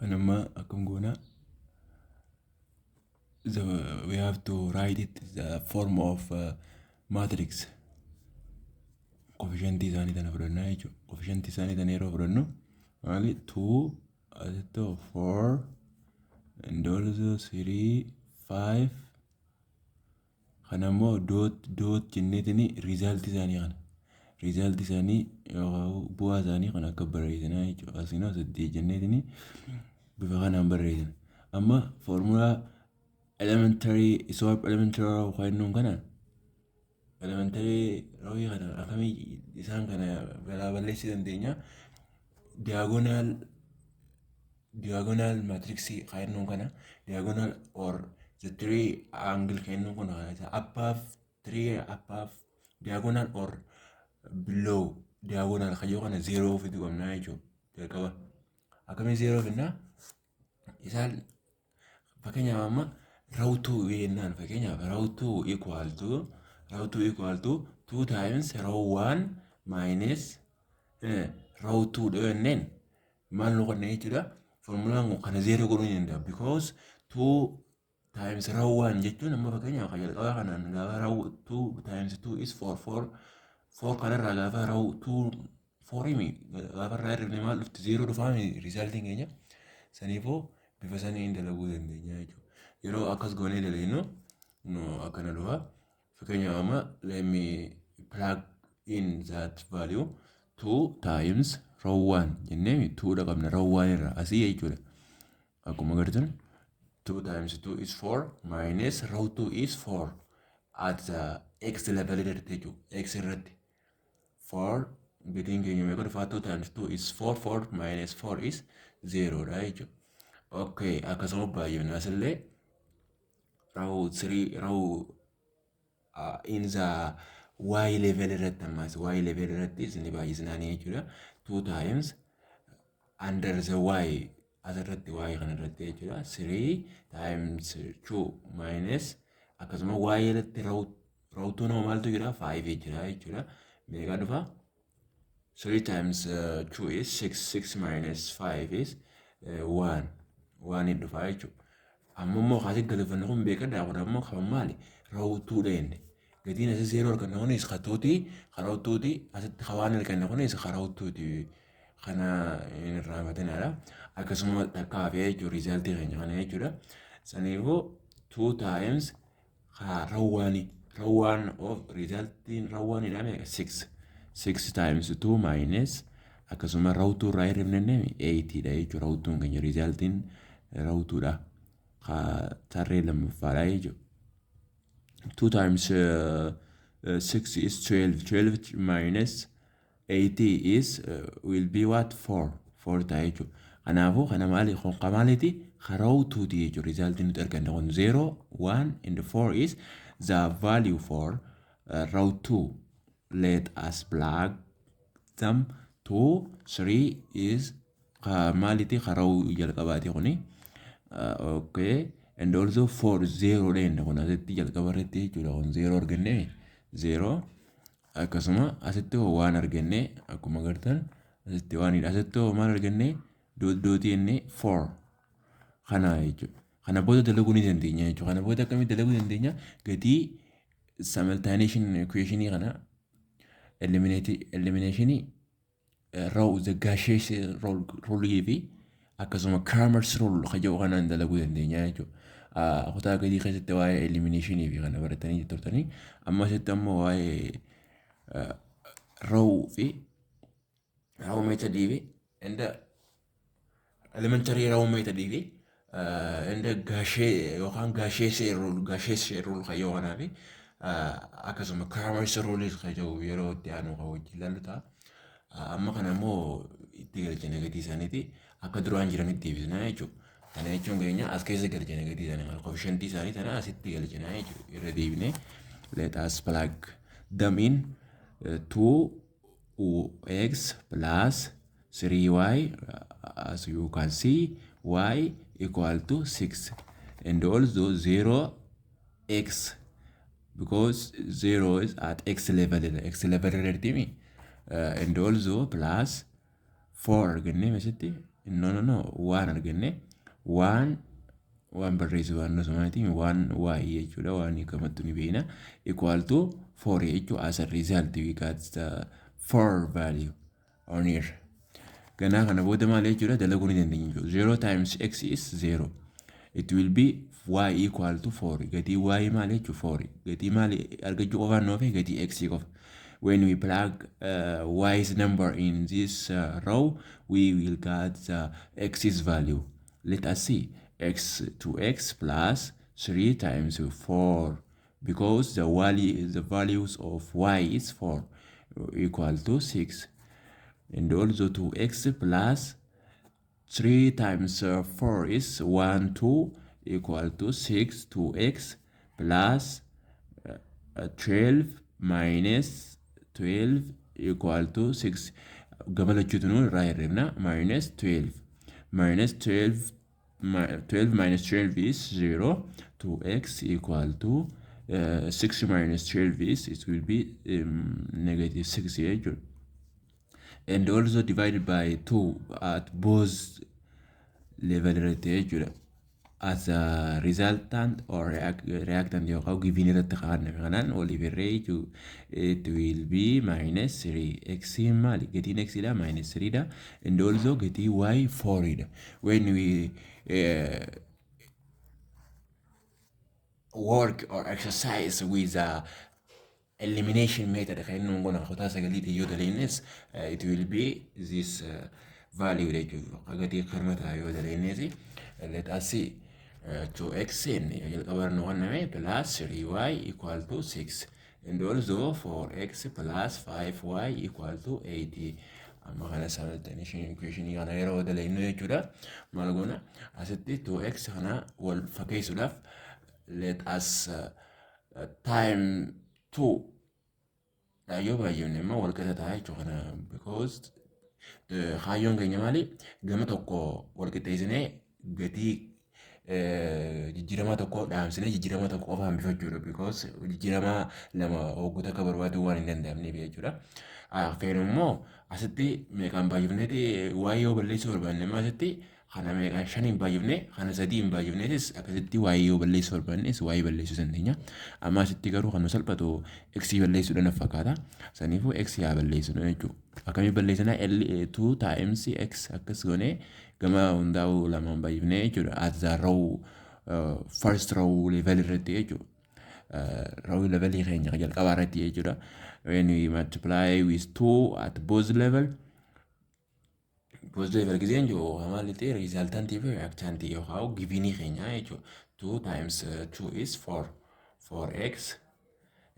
kanama akkam goona. We have to write it the form of matrix. Coefficient isaanii tana fudhannaa jechuudha. Coefficient isaanii tana yeroo fudhannu maali 2 asitoo 4 and also 3 5 kanammoo dot jenneetini result isaanii kana. Result isaanii bu'aa isaanii kan akka barreessinaa jechuudha. Asinoo 8 jenneetini bifa kanaan barreessina. Amma formula elementary waannoon kana elementary roowii kana akkamii isaan kana balaa balleessii dandeenya. Diagonal matrix waannoon kana diagonal or the three angle waannoon kana above 3 above diagonal or below diagonal kayyoo kana 0 ofitti qabnaa jechuudha. Jalqaba akkamii 0 finnaa isaan fakkeenyaaf amma row 2 jennaan fakkeenyaaf row 2 equal to 2 times row 1 minus row 2 dhiyenneen maal nu qonna jechuudha. Formulaan kana 0 godhuu ni danda'a because 2 times row 1 jechuun amma fakkeenyaaf jalqaba kanaan gaafa row 2 times 2 is 4 kanarraa gaafa row 2 4 gaafa irraa hirrifne maal dhufti 0 dhufaa resultiin keenya saniifoo bifa sanii dalaguu dandeenya jechuudha. Yeroo akkas goonee dalagnu akkana dhufa. Fakkeenyaaf amma let me plug in that value 2 times row 1 jennee 2 dha qabna row 1 irraa asii jechuudha. Akkuma agartan 2 times 2 is 4 minus row 2 is 4 at the x level irratti jechuudha. X irratti 4 bitiin keenya meeqa dhufa 2 times 2 is 4 minus 4 is 0 dha jechuudha. Okay, akkasuma baay'een asillee row 3 row in the y level irratti ammas y level irratti isin baay'isnaanii jechuudha. 2 times under the y asirratti y kana irratti jechuudha. 3 times 2 minus akkasuma y irratti row 2 nama maaltu jira 5 jira jechuudha. Meeqa dhufa 3 times 2 is 6 minus 5 is 1 dhufa jechuudha. Ammoo kaasii galafannu kun beekadhaa kun ammoo kan maali row 2 dhayenne gatiin asii 0 arganna kunis row 2 asitti hawaan arganna kunis row 2 kana irraa batanaadha. Akkasuma takkaafee jechuudha resultii keenya kana jechuudha. Saniifuu 2 times row 1 of resultiin row 1 idhaa meeqa 6 times 2 minus akkasuma row 2 irraa hirrifnenne 8 dha jechuudha. Row 2 keenya resultiin row 2 dha. Tarree lammaffaadha jechuudha. 2 times 6 is 12 minus 80 is will be what 4 ta'a jechuudha. Kanaafuu kana maali honqa maaliiti row 2 ti jechuudha. Resultiin nuti arganne kun 0 1 and 4 is the value for row 2. Let us plug them 2 3 is maaliiti row jalqabaati kuni. Okay, and also for 0 then kun asitti jalqaba irratti jechuudha. Kun 0 arganne 0 akkasuma asitti 1 arganne akkuma agartan asitti 1 dha. Asitti maal arganne dootii jenne 4 kana jechuudha. Kana booda dalaguu ni dandeenya jechuudha. Kana booda akkamitti dalaguu dandeenya gatii simultaneation equation kana elimination row the gaseous rule fi akkasuma CRAMER'S RULE kayyoo kanaan dalaguu dandeenya jechuudha. Kutaa gadii keessatti waa'ee elimination fi kana baratanii turtanii amma asitti ammoo waa'ee row fi row method fi elementary row method fi gaseous rule kayyoo kanaa fi akkasuma CRAMER'S RULE kayyoo yeroo itti aanu kan wajjin ilaallu ta'a. Amma kana immoo itti galchine gatii isaaniiti akka duraan jiranitti deebisnaa jechuudha. Kana jechuun keenya as keessa galchine gatii isaanii coefficientii isaanii tana asitti galchinaa jechuudha. Irra deebinee let us plug them in 2x plus 3y as you can see y equal to 6 and also 0x because 0 is at x level already and also plus 4 ganne mesatti waan arganne waan barreessu waan nusumaatiin waan y jechuudha waan kamattu ni beena equal to 4 jechuudha as a result we got the 4 value on here ganaa kana booda maal jechuudha dalaguu ni dandeenya jechuudha 0 times x is 0 it will be y equal to 4 gatii y maal jechuudha 4 gatii maal argachuu qofaan noofe gatii x qofa when we plug y's number in this row we will get the x's value let us see x to x plus 3 times 4 because the values of y is 4 equal to 6 and also to x plus 3 times 4 is 1 2 equal to 6 to x plus 12 minus 12 equal to 6 gabalachutunu irraa minus 12 12 minus 12 is 0 to x equal to 6 minus 12 is it will be negative 6 here and also divided by 2 at both level rate as a resultant or reactant you how given it at the Oliver rate it will be minus 3 x mali getting x minus 3 da and also getting y 4 da when we work or exercise with a elimination method it will be this value that you let us see 2x in plus 3y equal to 6 and also 4x plus 5y equal to 80 amma kana simultaneous equation kana yeroo dalaynu jechuudha maal goona asitti 2x kana wal fakkeessuudhaaf let us time 2 yoo baay'inne immoo wal qixxaataa jechuudha because hayyoon keenya maali gama tokko wal qixxeessinee gatii jijjiirama tokko dhaamsine jijjiirama tokko qofa hambifachuudha because jijjiirama lama hoggota akka barbaadu waan hin danda'amneef jechuudha. Feenu immoo asitti meeqaan baay'ifneeti waa'ee yoo balleessuu barbaanne immoo asitti kana meeqaan shaniin baay'ifne kana sadiin baay'ifneetis akkasitti waa'ee yoo balleessuu barbaannes waa'ee balleessuu dandeenya. Amma asitti garuu kan nu salphatu x balleessuudhaan fakkaata. Saniifuu x yaa balleessuudha jechuudha. Akkamii balleessinaa 2 times x akkas goonee gama hundaa'u lamaan baay'ifnee jechuudha. At the row first row level irratti jechuudha. Row level keenya jalqabaa irratti jechuudha. When we multiply with 2 at both level ጊዜ እንጆ ማለት resultant reactant yoo given keenya jechuudha. 2 times 2 is 4x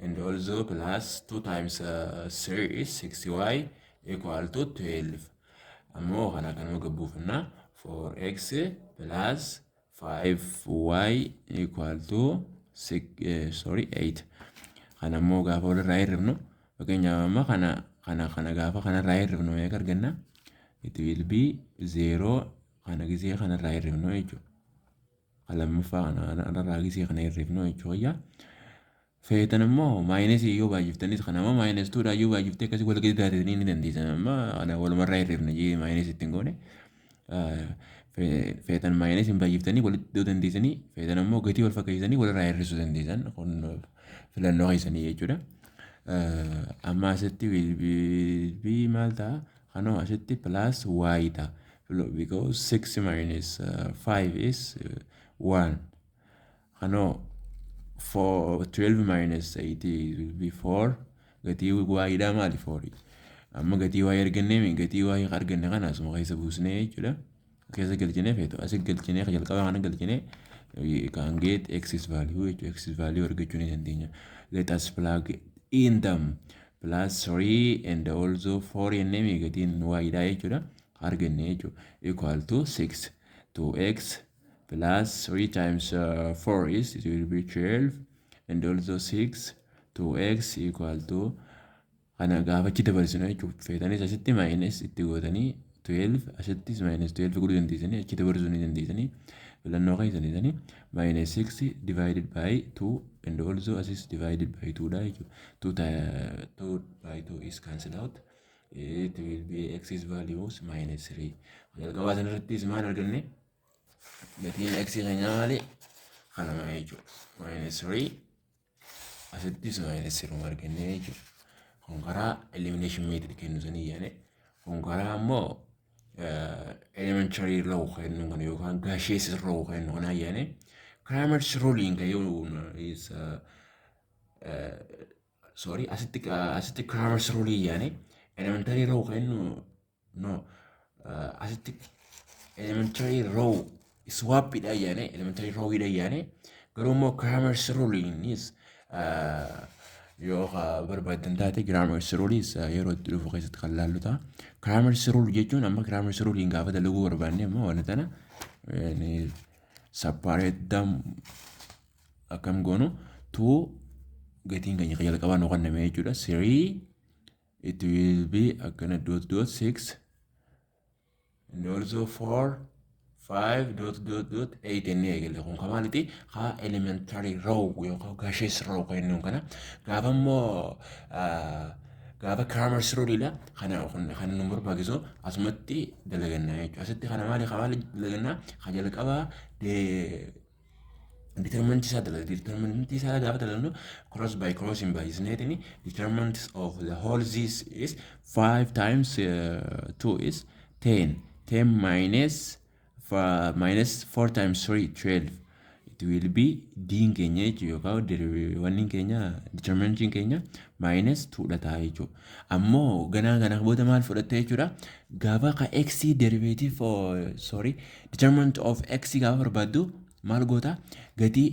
and also plus 2 times 3 is 6y equal to 12 ammoo kana kanuma gabbuufna 4x plus 5y equal to 8 kana ammoo gaafa walirraa hirrifnu fakkeenyaaf amma kana gaafa kanarraa hirrifnu meeqa arganna it will be 0 kana gisee kanarraa hirrifnu jechuudha. Lammaffaa kanarraa gisee kana hirrifnu jechuudha. Feetan immoo maayinus yoo baay'iftanis kana immoo maayinus 2 yoo baay'iftee akkasii wal gadi taatanii ni dandeessan amma walumarraa hirrifna jee maayinus ittiin goone feetan maayinus hin baay'iftanii walitti dandeessanii feetan immoo gatii wal fakkeessanii walirraa hirrisuu dandeessan kun filannoo keessanii jechuudha. Amma asitti will be maal ta'a kanoo asitti plus y ta'a because 6 minus 5 is 1 kanoo 12 minus 8 will be 4 gatii y dha maali 4 amma gatii y argannee gatii y arganne kana asuma keessa buusnee jechuudha. Keessa galchinee feetu asii galchinee jalqaba kana galchinee we can get x's value x's value argachuu ni dandeenya. Let us plug in them plus 3 and also 4 ennee gatiin y dha jechuudha arganne jechuudha equal to 6 2x plus 3 times 4 is it will be 12 and also 6 2x equal to kana gaafachi dabarsina jechuudha. Feetanis asitti minus itti gootanii 12 asittis minus 12 godhuu dandeessanii achi dabarsuu ni dandeessanii filannoo keessanii minus 6 divided by 2 and also as is divided by 2 da jechuudha. 2 by 2 is cancelled out it will be x's values minus 3. jalqabaa sanarrattis maal arganne gatiin x keenya maali kanama jechuudha minus 3 asittis minus 0 arganne jechuudha. Kun karaa elimination method kennu sanii yaane kun karaa ammoo elementary law kennu kan yookaan gaseous law kennu kan yaane Cramer's rule is sorry asitti Cramer's rule yaane elementary law kennu no asitti elementary law swap ida yaane elementary law ida yaane garuu immoo Cramer's rule is yoo barbaadan taate Cramer's rule is yeroo itti dhufu keessatti kan laallu ta'a. Cramer's rule jechuun amma Cramer's rule gaafa dalaguu barbaanne amma waan tana separate them akkam goonu to gatiin keenya jalqabaa nu kenname jechuudha. 3 it will be akkana dot 6 and also 4 5 dot 8 inni eegale kun kamaaliti haa elementary row yookaan gaseous row kennu kana gaafa immoo gaafa Cramer's rule la kana nu barbaachisu asumatti dalagannaa jechuudha. Asitti kana maali dalagannaa haa jalqabaa determinant isaa dalaga determinant isaa gaafa dalagnu cross by crossing by isneetini determinant of the whole this is 5 times 2 is 10 minus 4 times 3 12 it will be d keenya jechuudha yookaan wanni keenya determinant keenya minus 2 dha ta'a jechuudha. Ammoo ganaa booda maal fudhatte jechuudha gaafa ka x derivative determinant of x gaafa barbaaddu maal goota gatii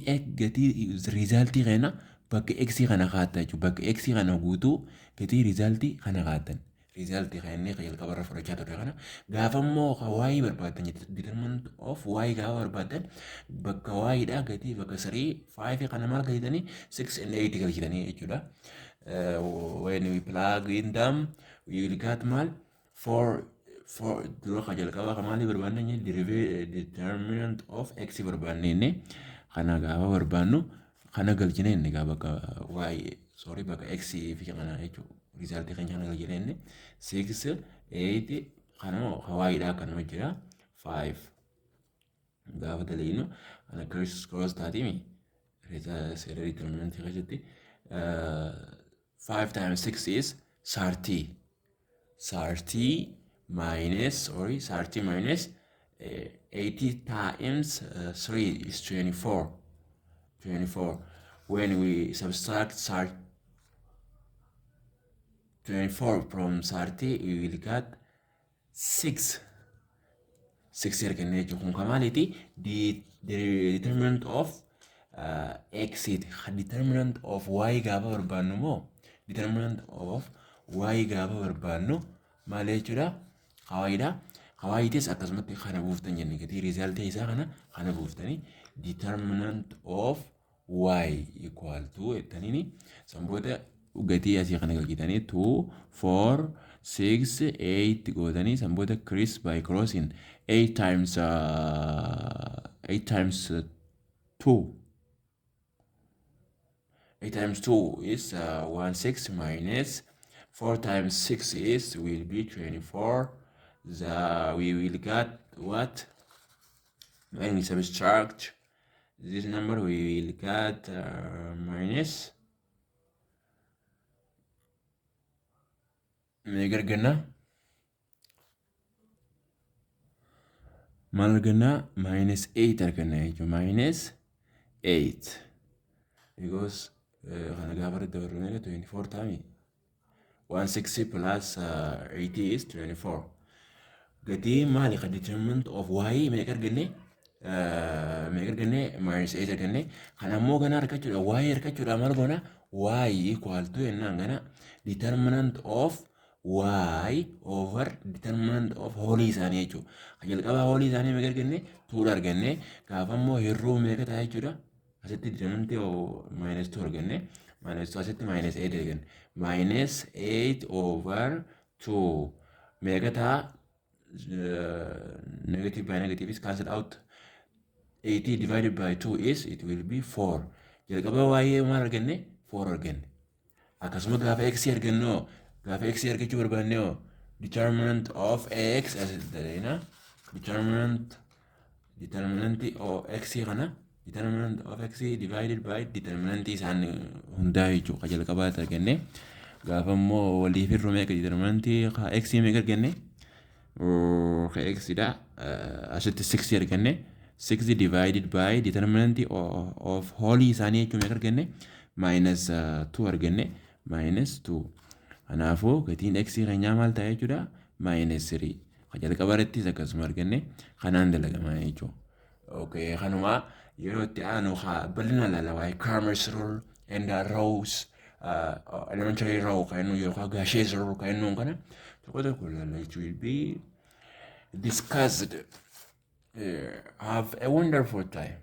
resultii kana bakka x kana kaa'atta jechuudha. Bakka x kana guutuu gatii resultii kana kaa'attan. Resultii kana jalqaba irra fudhachaa ture kana gaafa immoo y barbaadan determinant of y gaafa barbaadan bakka y dha gatii bakka 3 5 kana maal galchitanii 6 and 8 galchitanii jechuudha. When we plug in them we will get maal for dura jalqaba kamaali barbaanne determinant of x barbaanne kana gaafa barbaannu kana galchine gaafa bakka y bakka x fi kana jechuudha. Result keenya kana galchine 6 8 kana y dha kana jira 5 gaafa dalagnu kana cross taatimi determinant keessatti 5 times 6 is 30 minus 80 times 3 is 24. When we subtract 24 from 30 we will get 6 here can make kun kamaliti the determinant of x determinant of y gaafa barbaannu mo determinant of y gaafa barbaannu maal jechuudha hawaayitis akkasumatti kana buuftan jenne gatii resultii isaa kana buuftanii determinant of y equal to ettaniini sanboota gatii asii kana galchitanii 2 4 6 8 gootanii sanboota cross by crossing 8 times 2 8 times 2 is 16 minus 4 times 6 is will be 24. We will get what? When we subtract this number, we will get minus. Minus 8 arganna minus 8 because 24 times 160 plus 80 is 24. Gatii maali ka determinant of y meeqa arganne minus 8 arganne kana ammoo gana argachuudha y argachuudha maal goona y equal to ennaan gana determinant of y over determinant of whole isaanii jechuudha. Jalqabaa whole isaanii meeqa arganne 2 arganne gaafa ammoo hirruu meeqa ta'a jechuudha. Asitti determinant minus 2 arganne minus 2 asitti minus 8 arganne minus 8 over 2 meeqa ta'a negative by negative is cancelled out. 80 divided by 2 is it will be 4. Jalqaba y maal arganne 4 arganne akkasuma gaafa x argannu Gaafa x argachuu barbaanne hoo determinant of x asitti ta'eena determinant of x kana determinant of x divided by determinant isaan hundaa jechuudha jalqabaatti arganne gaafa immoo waliif hir'uu meeqa determinant x meeqa arganne x dha asitti 6 arganne 6 divided by determinant of whole isaanii jechuun meeqa arganne minus 2 arganne minus 2 kanaafuu gatiin x keenyaa maal ta'e jechuudha minus 3 jalqabaatti akkasuma arganne kanaan dalagamaa jechuudha. Okay, kanuma yeroo itti aanu bal'ina laalawaa CRAMER'S RULE and rows elementary row kainu yookaan Gaussian rule kainu kana tokko tokko laala it will be discussed. Have a wonderful time.